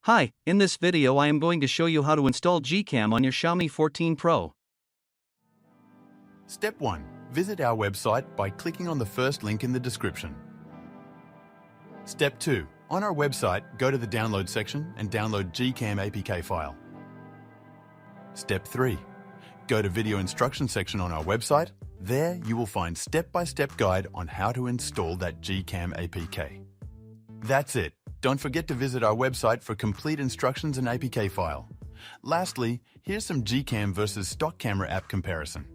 Hi, in this video I am going to show you how to install GCam on your Xiaomi 14 Pro. Step 1. Visit our website by clicking on the first link in the description. Step 2. On our website, go to the download section and download GCam APK file. Step 3. Go to video instruction section on our website. There you will find step-by-step guide on how to install that GCam APK. That's it. Don't forget to visit our website for complete instructions and APK file. Lastly, here's some GCam versus stock camera app comparison.